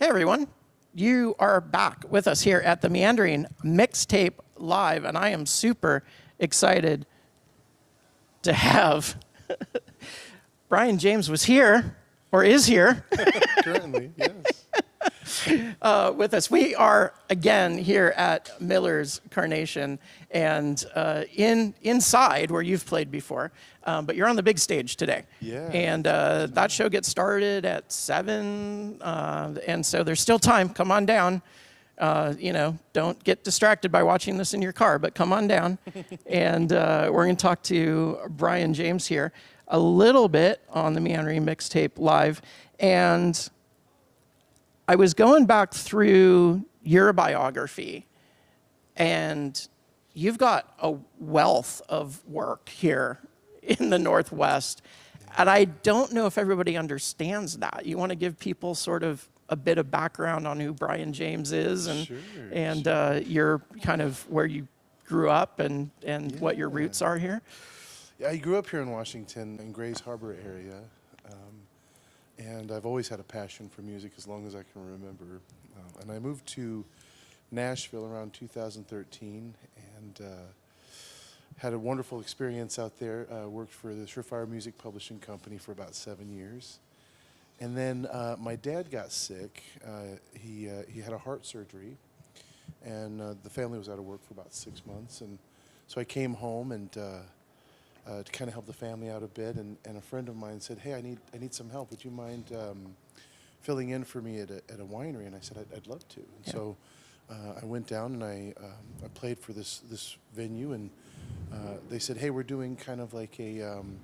Hey everyone, you are back with us here at the Meandering Mixtape Live, and I am super excited to have Brian James was here, or is here. Currently, yes. With us. We are again here at Miller's Carnation, and inside where you've played before, but you're on the big stage today. Yeah. And that show gets started at 7, and so there's still time. Come on down. Don't get distracted by watching this in your car, but come on down. And we're going to talk to Brian James here a little bit on the Meandering Mixtape Live. And I was going back through your biography, and you've got a wealth of work here in the Northwest. And I don't know if everybody understands that. You want to give people sort of a bit of background on who Brian James is and your kind of where you grew up and what your roots are here? Yeah, I grew up here in Washington, in Grays Harbor area. And I've always had a passion for music as long as I can remember. And I moved to Nashville around 2013 and had a wonderful experience out there. Worked for the Surefire Music Publishing Company for about 7 years. And then my dad got sick. He had a heart surgery, and the family was out of work for about 6 months. And so I came home and to kind of help the family out a bit, and a friend of mine said, "Hey, I need some help. Would you mind filling in for me at a winery?" And I said, "I'd love to." And so I went down and I played for this venue, and they said, "Hey, we're doing kind of like an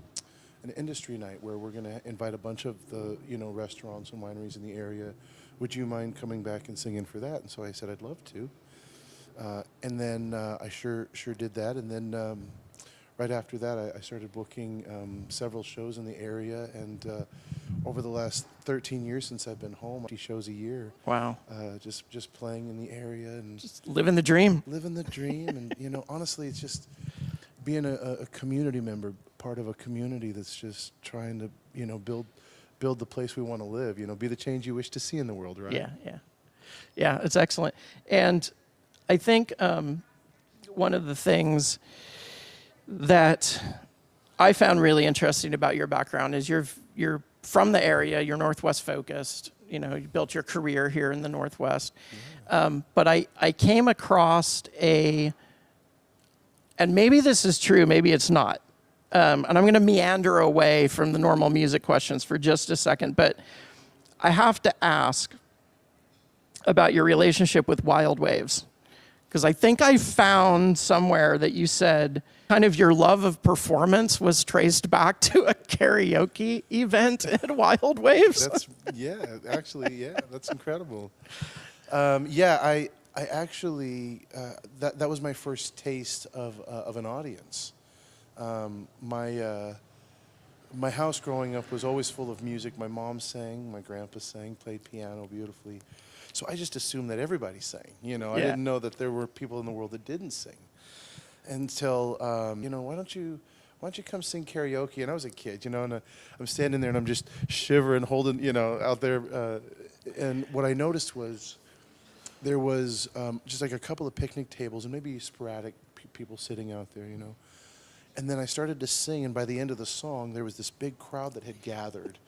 industry night where we're going to invite a bunch of the restaurants and wineries in the area. Would you mind coming back and singing for that?" And so I said, "I'd love to." And then I sure did that, and then. Right after that, I started booking several shows in the area, and over the last 13 years since I've been home, 50 shows a year. Wow. Just playing in the area and just living the dream. Living the dream, and honestly, it's just being a community member, part of a community that's just trying to build the place we want to live. Be the change you wish to see in the world, right? Yeah. It's excellent, and I think one of the things that I found really interesting about your background is you're from the area, you're Northwest focused, you built your career here in the Northwest. Yeah. But I came across and maybe this is true, maybe it's not. And I'm going to meander away from the normal music questions for just a second, but I have to ask about your relationship with Wild Waves. Because I think I found somewhere that you said kind of your love of performance was traced back to a karaoke event at Wild Waves. That's incredible. I actually that was my first taste of an audience. My house growing up was always full of music. My mom sang, my grandpa sang, played piano beautifully. So I just assumed that everybody sang. I didn't know that there were people in the world that didn't sing. Until why don't you come sing karaoke? And I was a kid, and I'm standing there and I'm just shivering, holding, out there. And what I noticed was there was just like a couple of picnic tables and maybe sporadic people sitting out there, And then I started to sing, and by the end of the song, there was this big crowd that had gathered,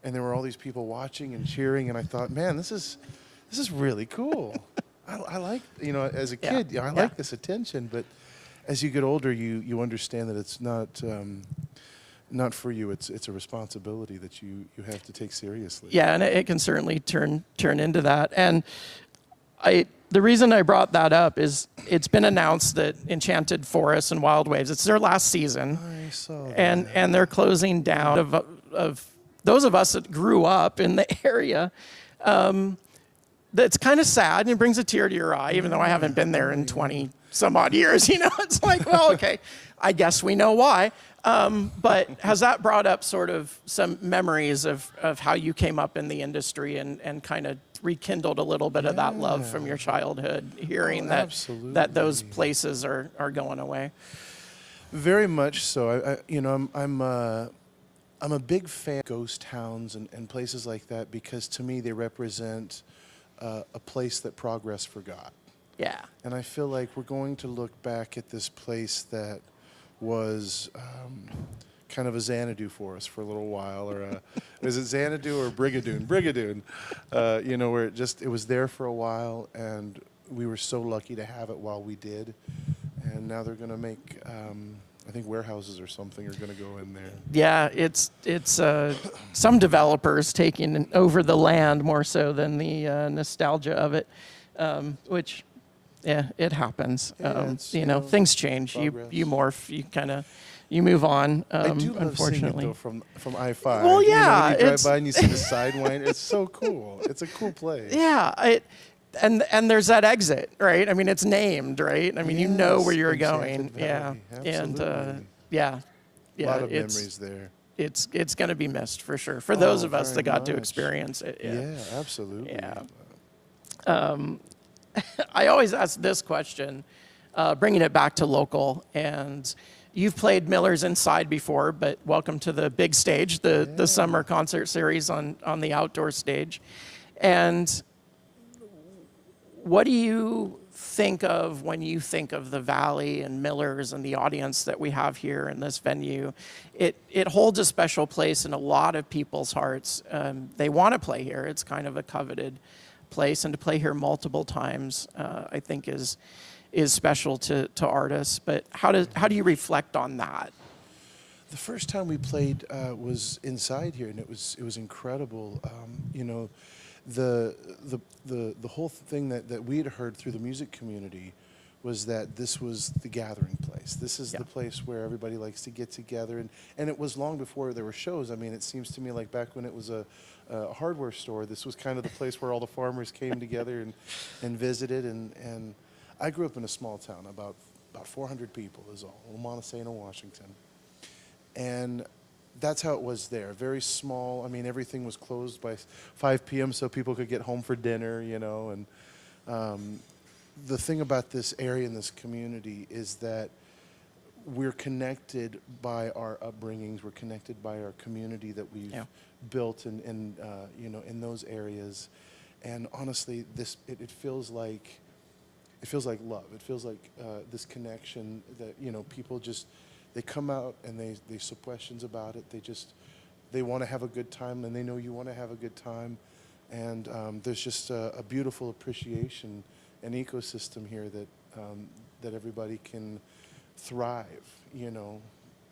and there were all these people watching and cheering. And I thought, man, this is really cool. I like, as a kid, I like this attention. But as you get older, you understand that it's not for you. It's a responsibility that you have to take seriously. Yeah, and it can certainly turn into that. And the reason I brought that up is it's been announced that Enchanted Forest and Wild Waves, it's their last season. I saw that. And they're closing down. Of those of us that grew up in the area, that's kind of sad, and it brings a tear to your eye, even though I haven't been there in 20 some odd years. It's like, well, okay, I guess we know why. But has that brought up sort of some memories of how you came up in the industry and kind of rekindled a little bit of that love from your childhood, hearing that those places are going away? Very much so. I'm a big fan of ghost towns and places like that, because to me they represent a place that progress forgot. Yeah. And I feel like we're going to look back at this place that was kind of a Xanadu for us for a little while, or is it Xanadu or Brigadoon? Brigadoon, you know, where it was there for a while, and we were so lucky to have it while we did. And now they're going to make, I think warehouses or something are going to go in there. Yeah, it's some developers taking over the land more so than the nostalgia of it, which, yeah, it happens. Yeah, you know, things change. progress. You morph. You move on. I do love unfortunately, seeing it, though, from I-5. Well, You know, yeah, when you drive it's- by and you see the sidewinder, it's so cool. It's a cool place. yeah. And there's that exit, right? I mean, it's named, right? I mean, you know where you're Enchanted going. Yeah, Valley, and absolutely. yeah, A lot of it's memories there. it's going to be missed for sure for those of us very that got to much. experience it. Yeah, absolutely. Yeah. I always ask this question, bringing it back to local. And you've played Miller's Inside before, but welcome to the big stage, the summer concert series on the outdoor stage. And what do you think of when you think of the Valley and Miller's and the audience that we have here in this venue? It holds a special place in a lot of people's hearts. They want to play here. It's kind of a coveted place, and to play here multiple times, I think is special to artists. But how do you reflect on that? The first time we played was inside here, and it was incredible. You know, the whole thing that we had heard through the music community was that this was the gathering place. This is the place where everybody likes to get together, and it was long before there were shows. I mean, it seems to me like back when it was a hardware store, this was kind of the place where all the farmers came together and visited. And I grew up in a small town, about 400 people is all, Montesano, Washington. And that's how it was there. Very small. I mean, everything was closed by 5 p.m. so people could get home for dinner, you know. And the thing about this area and this community is that we're connected by our upbringings. We're connected by our community that we've built in you know, in those areas. And honestly, it feels like love. It feels like this connection that, you know, people just, they come out and they ask questions about it. They want to have a good time, and they know you want to have a good time. And there's just a beautiful appreciation and ecosystem here that everybody can thrive, you know,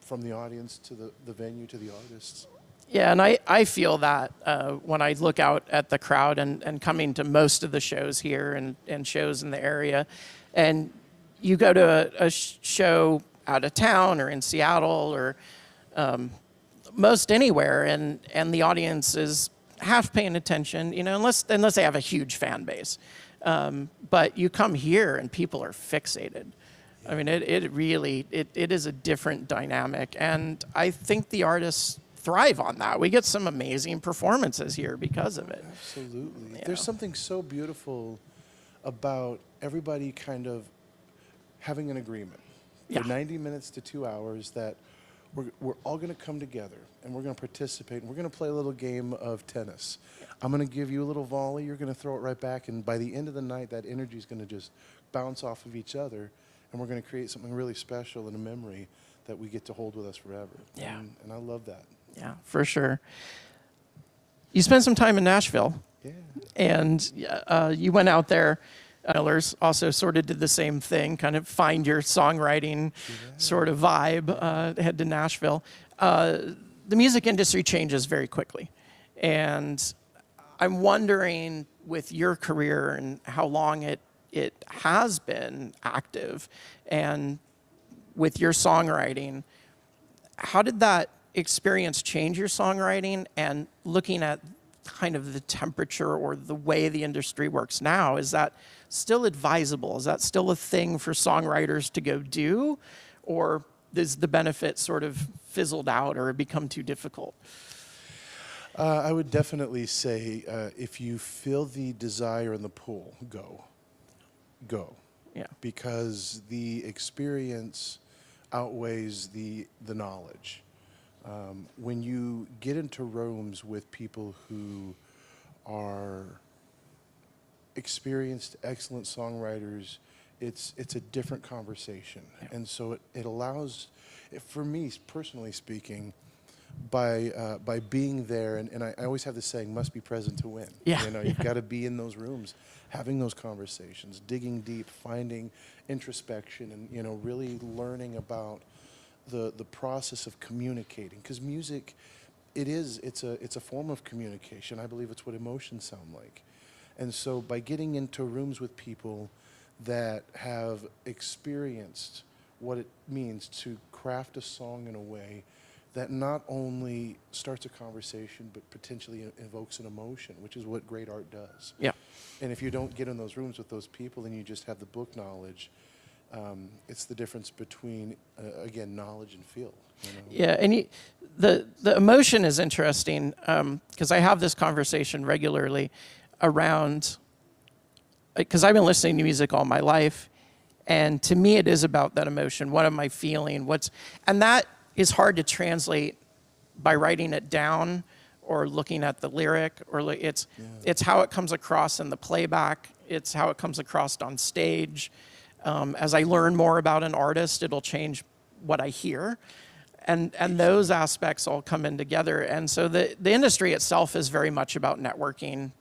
from the audience to the venue to the artists. Yeah, and I feel that when I look out at the crowd and coming to most of the shows here and shows in the area. And you go to a show out of town or in Seattle or most anywhere, and the audience is half paying attention, you know, unless they have a huge fan base. But you come here and people are fixated. I mean, it really is a different dynamic, and I think the artists thrive on that. We get some amazing performances here because of it. Absolutely. Yeah. There's something so beautiful about everybody kind of having an agreement for 90 minutes to 2 hours that we're all going to come together and we're going to participate and we're going to play a little game of tennis. I'm going to give you a little volley, you're going to throw it right back, and by the end of the night, that energy is going to just bounce off of each other, and we're going to create something really special and a memory that we get to hold with us forever. Yeah. And I love that. Yeah, for sure. You spent some time in Nashville. Yeah. And you went out there. Miller's also sort of did the same thing, kind of find your songwriting sort of vibe, head to Nashville. The music industry changes very quickly. And I'm wondering, with your career and how long it has been active, and with your songwriting, how did that experience change your songwriting? And looking at kind of the temperature or the way the industry works now, is that still advisable? Is that still a thing for songwriters to go do? Or is the benefit sort of fizzled out or become too difficult? I would definitely say if you feel the desire and the pull, go. Yeah. Because the experience outweighs the knowledge. When you get into rooms with people who are experienced, excellent songwriters, it's a different conversation. Yeah. And so it allows, for me personally speaking, by being there, and I always have this saying, must be present to win. Yeah. You know, you've got to be in those rooms, having those conversations, digging deep, finding introspection, and, you know, really learning about the process of communicating. Because music, it's a form of communication. I believe it's what emotions sound like. And so by getting into rooms with people that have experienced what it means to craft a song in a way that not only starts a conversation but potentially evokes an emotion, which is what great art does. Yeah. And if you don't get in those rooms with those people and you just have the book knowledge, it's the difference between, again, knowledge and feel. You know? Yeah, and the emotion is interesting because I have this conversation regularly around, because I've been listening to music all my life, and to me it is about that emotion. What am I feeling? And that is hard to translate by writing it down or looking at the lyric, or it's how it comes across in the playback. It's how it comes across on stage. As I learn more about an artist, it'll change what I hear. And those aspects all come in together. And so the industry itself is very much about networking.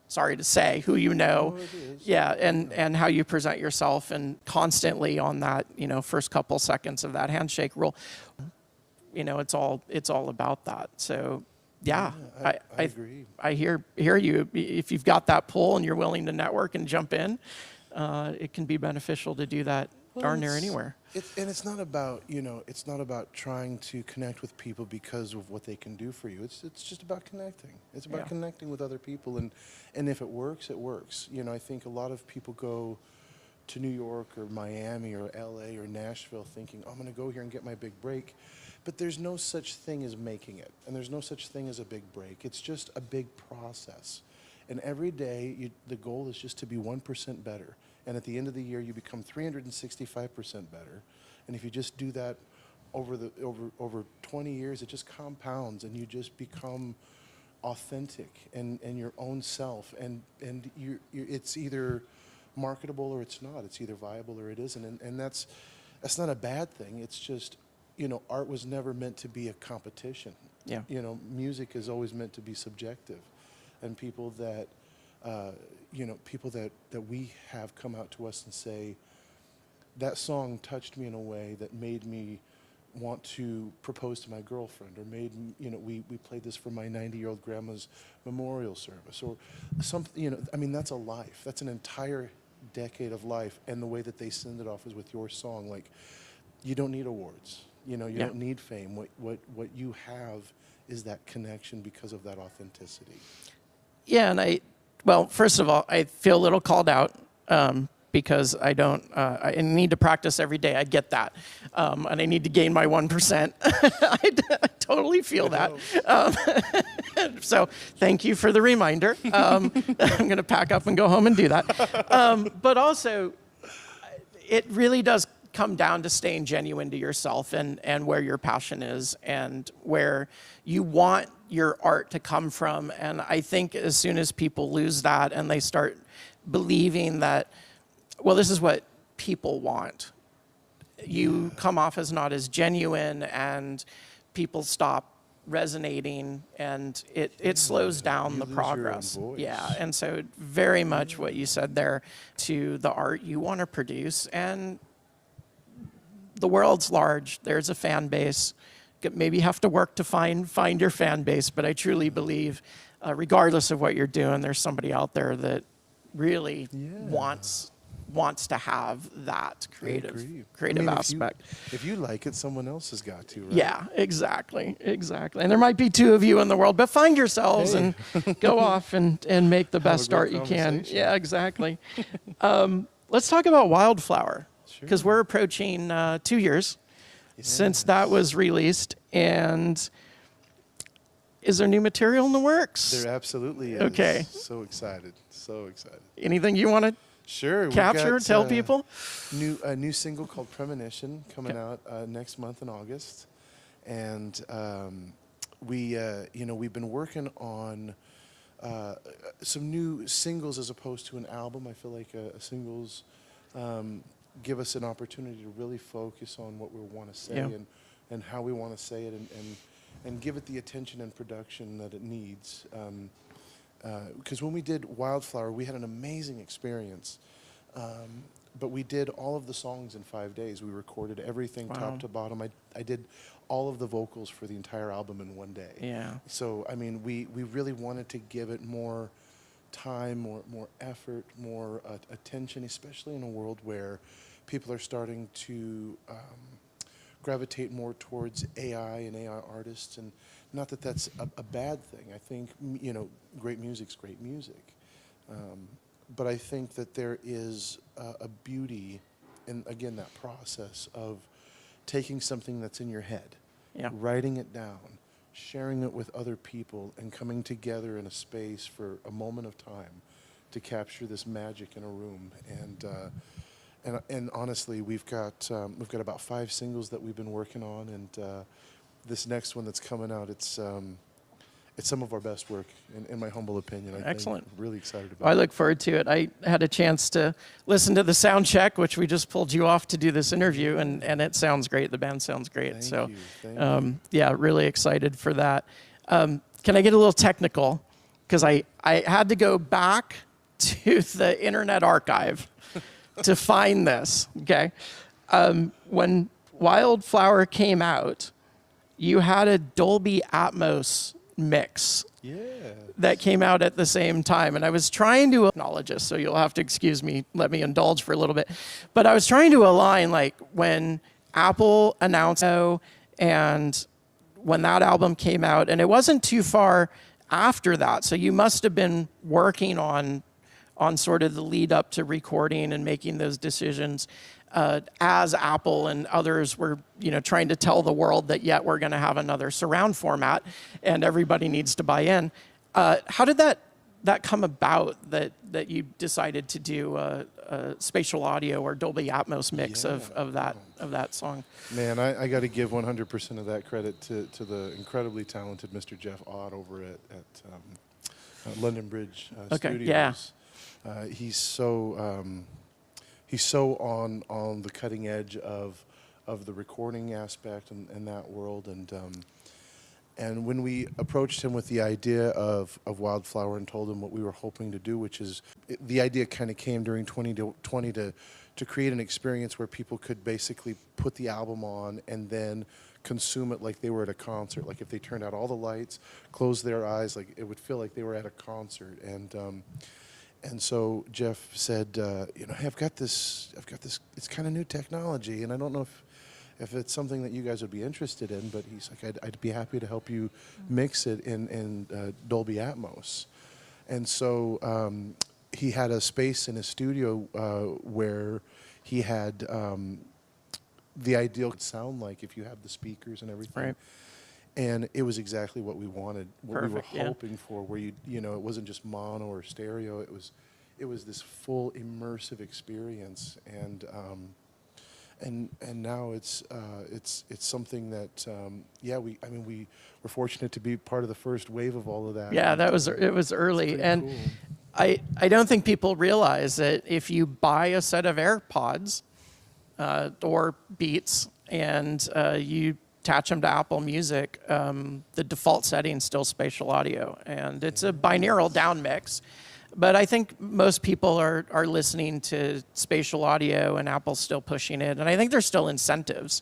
Sorry to say, who you know. Oh, it is. Yeah, and how you present yourself, and constantly on that, you know, first couple seconds of that handshake rule. You know, it's all about that. So yeah, I agree. I hear you. If you've got that pull and you're willing to network and jump in, it can be beneficial to do that darn near anywhere. And it's not about, you know, it's not about trying to connect with people because of what they can do for you. It's just about connecting. It's about connecting with other people, and if it works, it works. You know, I think a lot of people go to New York or Miami or LA or Nashville thinking, oh, I'm going to go here and get my big break. But there's no such thing as making it, and there's no such thing as a big break. It's just a big process. And every day, the goal is just to be 1% better. And at the end of the year, you become 365% better. And if you just do that over 20 years, it just compounds, and you just become authentic and your own self. And it's either marketable or it's not. It's either viable or it isn't. And that's not a bad thing. It's just, you know, art was never meant to be a competition. Yeah. You know, music is always meant to be subjective. And people that, people that we have come out to us and say, that song touched me in a way that made me want to propose to my girlfriend, or made, you know, we played this for my 90-year-old grandma's memorial service, or something, you know, I mean, that's a life. That's an entire decade of life, and the way that they send it off is with your song. Like, you don't need awards. You know, you don't need fame. What you have is that connection because of that authenticity. Yeah, and well, first of all, I feel a little called out because I need to practice every day. I get that. And I need to gain my 1%. I totally feel that. So thank you for the reminder. I'm going to pack up and go home and do that. But also, it really does come down to staying genuine to yourself and where your passion is and where you want your art to come from. And I think as soon as people lose that and they start believing that, well, this is what people want, you come off as not as genuine, and people stop resonating, and it slows down the progress. Yeah, and so very much what you said there to the art you want to produce. And the world's large. There's a fan base. Maybe you have to work to find your fan base, but I truly believe, regardless of what you're doing, there's somebody out there that really wants to have that creative aspect. If you like it, someone else has got to, right? Yeah, exactly. And there might be two of you in the world, but find yourselves and go off and make the best art you can. Yeah, exactly. Let's talk about Wildflower, because we're approaching 2 years since that was released. And is there new material in the works? There absolutely is. Okay. So excited. Anything you want to capture, tell people? A new single called Premonition coming out next month in August. And we've been working on some new singles as opposed to an album. I feel like a singles give us an opportunity to really focus on what we want to say Yeah. and how we want to say it and give it the attention and production that it needs. Because when we did Wildflower, we had an amazing experience. But we did all of the songs in 5 days. We recorded everything top to bottom. I did all of the vocals for the entire album in 1 day. Yeah. So, I mean, we really wanted to give it more time, more effort, more attention, especially in a world where people are starting to gravitate more towards AI and AI artists. And not that that's a bad thing. I think, you know, great music's great music. But I think that there is a beauty in, again, that process of taking something that's in your head, writing it down, sharing it with other people, and coming together in a space for a moment of time to capture this magic in a room. And honestly, we've got about 5 singles that we've been working on, and this next one that's coming out, it's some of our best work, in my humble opinion. Excellent. I'm really excited about Well, I look forward to it. I had a chance to listen to the sound check, which we just pulled you off to do this interview, and it sounds great. The band sounds great. Thank you. Yeah, really excited for that. Can I get a little technical? Because I had to go back to the Internet Archive to find this, okay? When Wildflower came out, you had a Dolby Atmos mix that came out at the same time. And I was trying to acknowledge this, so you'll have to excuse me, let me indulge for a little bit. But I was trying to align, like, when Apple announced and when that album came out, and it wasn't too far after that. So you must have been working on sort of the lead up to recording and making those decisions as Apple and others were, you know, trying to tell the world that, yet we're going to have another surround format and everybody needs to buy in. How did that come about, that you decided to do a spatial audio or Dolby Atmos mix of that song? Man, I got to give 100% of that credit to the incredibly talented Mr. Jeff Ott over at London Bridge Studios. Yeah. He's so on the cutting edge of the recording aspect and that world. And when we approached him with the idea of Wildflower and told him what we were hoping to do, which is, the idea kind of came during 2020 to create an experience where people could basically put the album on and then consume it like they were at a concert. Like if they turned out all the lights, closed their eyes, like it would feel like they were at a concert. And so Jeff said, you know, hey, I've got this, it's kind of new technology, and I don't know if it's something that you guys would be interested in, but he's like, I'd be happy to help you mix it in Dolby Atmos. And so he had a space in his studio where he had the ideal sound like if you have the speakers and everything. Right. And it was exactly what we wanted, what Perfect, we were hoping for, where you know, it wasn't just mono or stereo. It was this full immersive experience, and now it's something that we were fortunate to be part of the first wave of all of that. Yeah, it was early, and cool. I don't think people realize that if you buy a set of AirPods or Beats and you attach them to Apple Music, the default setting is still spatial audio, and it's a binaural down mix. But I think most people are listening to spatial audio, and Apple's still pushing it. And I think there's still incentives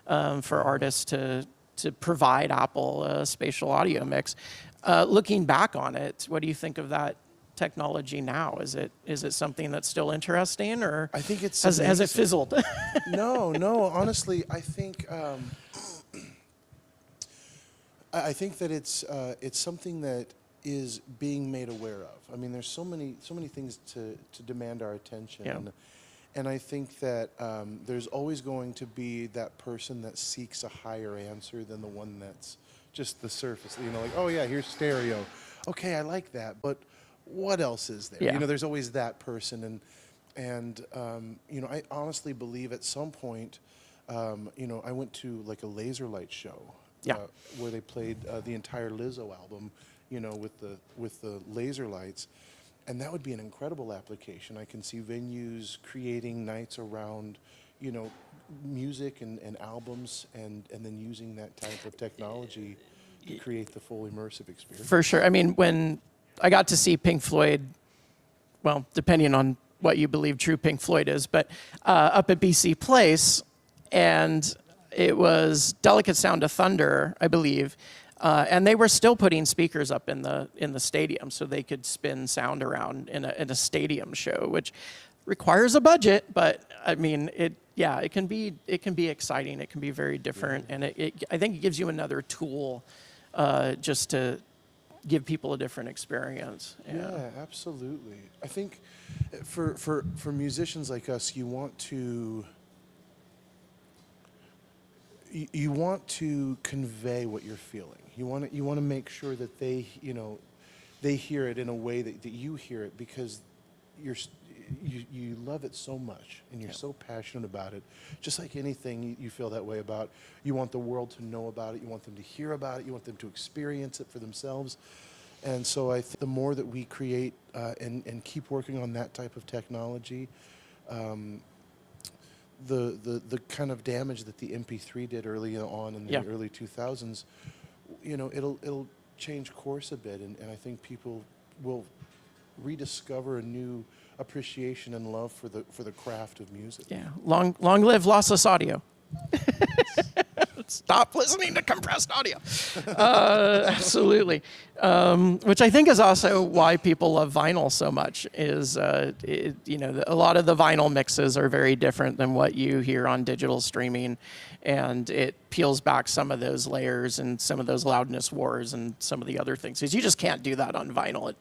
for artists to provide Apple a spatial audio mix. Looking back on it, what do you think of that technology now? Is it something that's still interesting, or I think it's has it fizzled? No, honestly, I think that it's something that is being made aware of. I mean, there's so many things to demand our attention, Yeah. and I think that there's always going to be that person that seeks a higher answer than the one that's just the surface. You know, like, oh yeah, here's stereo. Okay, I like that, but what else is there? Yeah. You know, there's always that person, and you know, I honestly believe at some point, you know, I went to like a laser light show. Yeah. Where they played the entire Lizzo album, you know, with the laser lights. And that would be an incredible application. I can see venues creating nights around, you know, music and albums, and then using that type of technology to create the full immersive experience. For sure. I mean, when I got to see Pink Floyd, well, depending on what you believe true Pink Floyd is, but up at BC Place, and it was Delicate Sound of Thunder, I believe, and they were still putting speakers up in the stadium so they could spin sound around in a stadium show, which requires a budget, but I mean, it can be exciting. It can be very different, and I think it gives you another tool just to give people a different experience. Yeah, absolutely. I think for musicians like us, you want to convey what you're feeling. You want to make sure that they hear it in a way that you hear it, because you love it so much and you're so passionate about it. Just like anything you feel that way about. You want the world to know about it. You want them to hear about it. You want them to experience it for themselves. And so I think the more that we create and keep working on that type of technology, the kind of damage that the MP3 did early on in the early 2000s, you know, it'll change course a bit, and I think people will rediscover a new appreciation and love for the craft of music. Yeah, long live lossless audio. Stop listening to compressed audio. Absolutely. Which I think is also why people love vinyl so much, is, you know, a lot of the vinyl mixes are very different than what you hear on digital streaming, and it peels back some of those layers and some of those loudness wars and some of the other things, because you just can't do that on vinyl.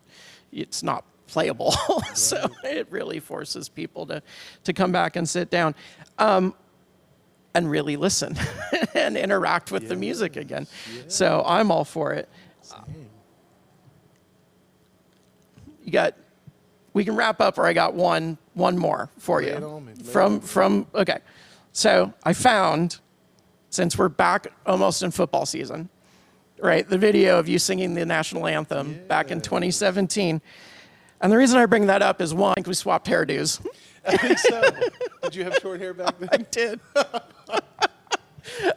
It's not playable. Right. So it really forces people to come back and sit down. And really listen and interact with the music again. Yeah. So I'm all for it. We can wrap up, or I got one more for you. Okay. So I found, since we're back almost in football season, right, the video of you singing the national anthem back in 2017. And the reason I bring that up is, one, I think we swapped hairdos. I think so. Did you have short hair back then? I did.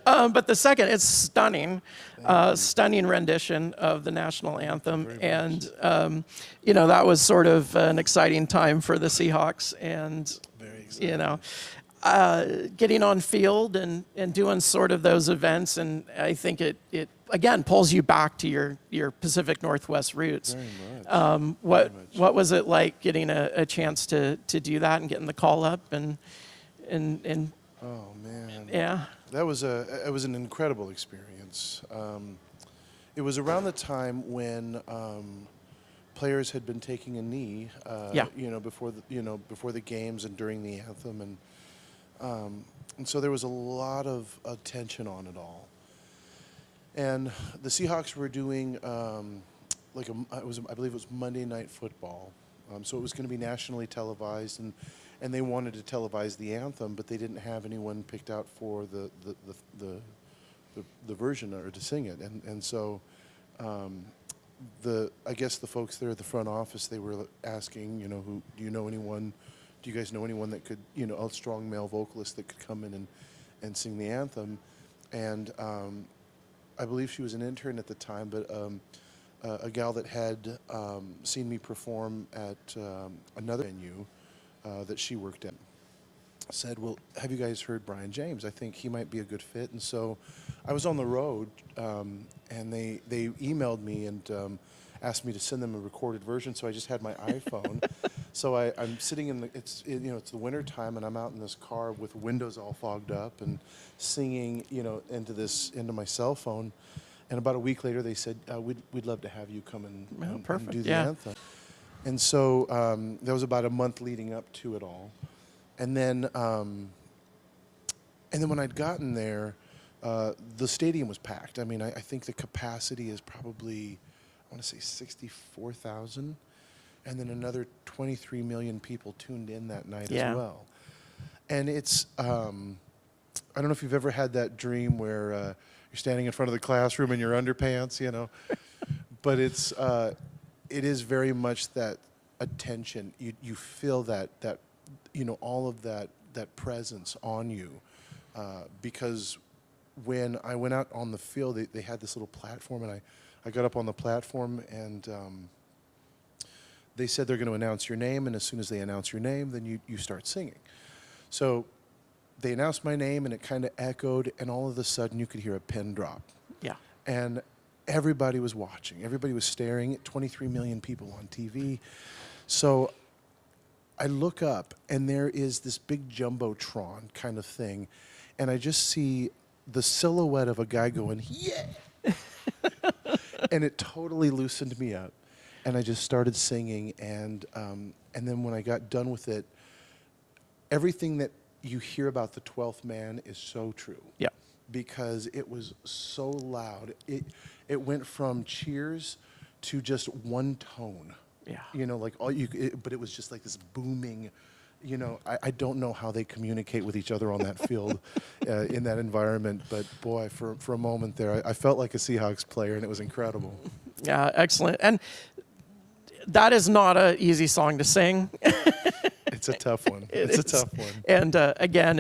But the second, it's stunning, stunning rendition of the national anthem. And, you know, that was sort of an exciting time for the Seahawks. And, you know, getting on field and doing sort of those events. And I think it again, pulls you back to your Pacific Northwest roots. Very much. What was it like getting a chance to do that and getting the call up and oh man. Yeah. That was it was an incredible experience. It was around the time when players had been taking a knee, you know, before the games and during the anthem, and so there was a lot of attention on it all. And the Seahawks were doing I believe it was Monday Night Football, so it was going to be nationally televised, and they wanted to televise the anthem, but they didn't have anyone picked out for the version or to sing it, and so I guess the folks there at the front office, they were asking, you know, do you guys know anyone that could, you know, a strong male vocalist that could come in and sing the anthem, and I believe she was an intern at the time, but a gal that had seen me perform at another venue that she worked at said, well, have you guys heard Brian James? I think he might be a good fit. And so I was on the road, and they emailed me and asked me to send them a recorded version, so I just had my iPhone. So I'm sitting it's the winter time, and I'm out in this car with windows all fogged up and singing, you know, into my cell phone. And about a week later, they said, we'd love to have you come and do the anthem. And so that was about a month leading up to it all. And then when I'd gotten there, the stadium was packed. I mean, I think the capacity is probably, I want to say 64,000. And then another 23 million people tuned in that night as well. And it's, I don't know if you've ever had that dream where you're standing in front of the classroom in your underpants, you know. but it is very much that attention. You feel that all of that presence on you, because when I went out on the field, they had this little platform, and I got up on the platform, and they said they're going to announce your name, and as soon as they announce your name, then you start singing. So they announced my name, and it kind of echoed, and all of a sudden you could hear a pin drop. Yeah. And everybody was watching. Everybody was staring at 23 million people on TV. So I look up, and there is this big jumbotron kind of thing, and I just see the silhouette of a guy going, yeah! And it totally loosened me up. And I just started singing, and then when I got done with it, everything that you hear about the 12th man is so true. Yeah. Because it was so loud. It went from cheers to just one tone. Yeah. Like but it was just like this booming. I don't know how they communicate with each other on that field in that environment, but boy, for a moment there, I felt like a Seahawks player, and it was incredible. Yeah, excellent. And that is not an easy song to sing. It's a tough one. It's a tough one. And again,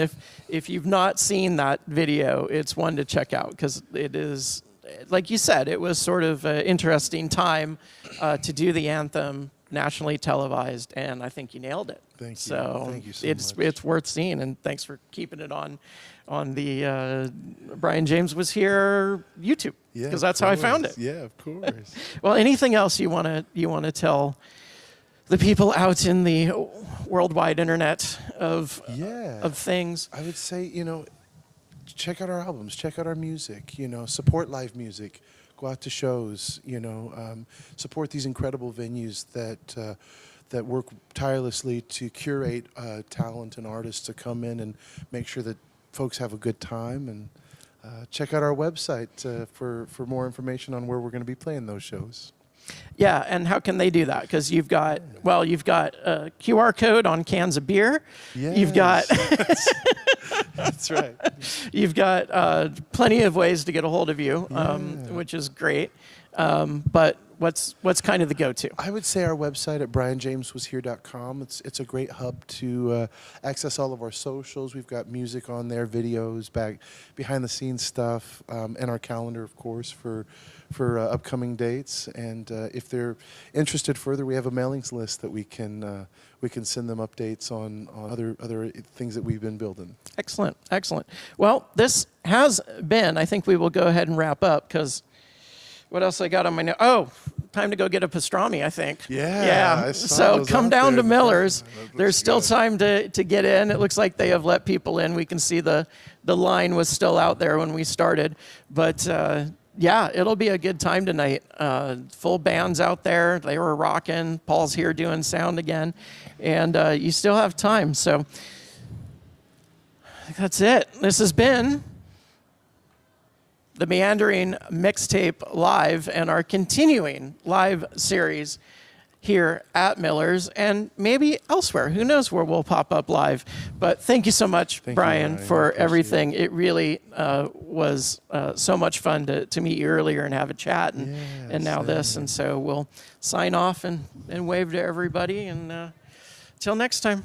if you've not seen that video, it's one to check out, because it is, like you said, it was sort of an interesting time to do the anthem nationally televised, and I think you nailed it. Thank you. So Thank you so much. It's worth seeing, and thanks for keeping it on the Brian James Was Here YouTube, because that's how I found it. Yeah, of course. Well, anything else you want to tell the people out in the worldwide internet of things? I would say, check out our albums, check out our music, support live music, go out to shows, support these incredible venues that work tirelessly to curate talent and artists to come in and make sure that folks have a good time, and check out our website for more information on where we're going to be playing those shows. Yeah, and how can they do that? Because you've got a QR code on cans of beer. Yes. You've got That's right. You've got plenty of ways to get a hold of you, which is great. But what's kind of the go-to? I would say our website at brianjameswashere.com. It's a great hub to access all of our socials. We've got music on there, videos, behind the scenes stuff, and our calendar, of course, for upcoming dates. And if they're interested further, we have a mailings list that we can send them updates on other things that we've been building. Excellent. Well, this has been, I think we will go ahead and wrap up, because what else I got on my note? Oh, time to go get a pastrami, I think. Yeah. So come down to Miller's. There's still time to get in. It looks like they have let people in. We can see the line was still out there when we started. But yeah, it'll be a good time tonight. Full band's out there. They were rocking. Paul's here doing sound again. And you still have time. So I think that's it. This has been the Meandering Mixtape Live, and our continuing live series here at Miller's, and maybe elsewhere. Who knows where we'll pop up live. But thank you so much, Brian, for everything. It really was so much fun to meet you earlier and have a chat, and now this. And so we'll sign off and wave to everybody, and till next time.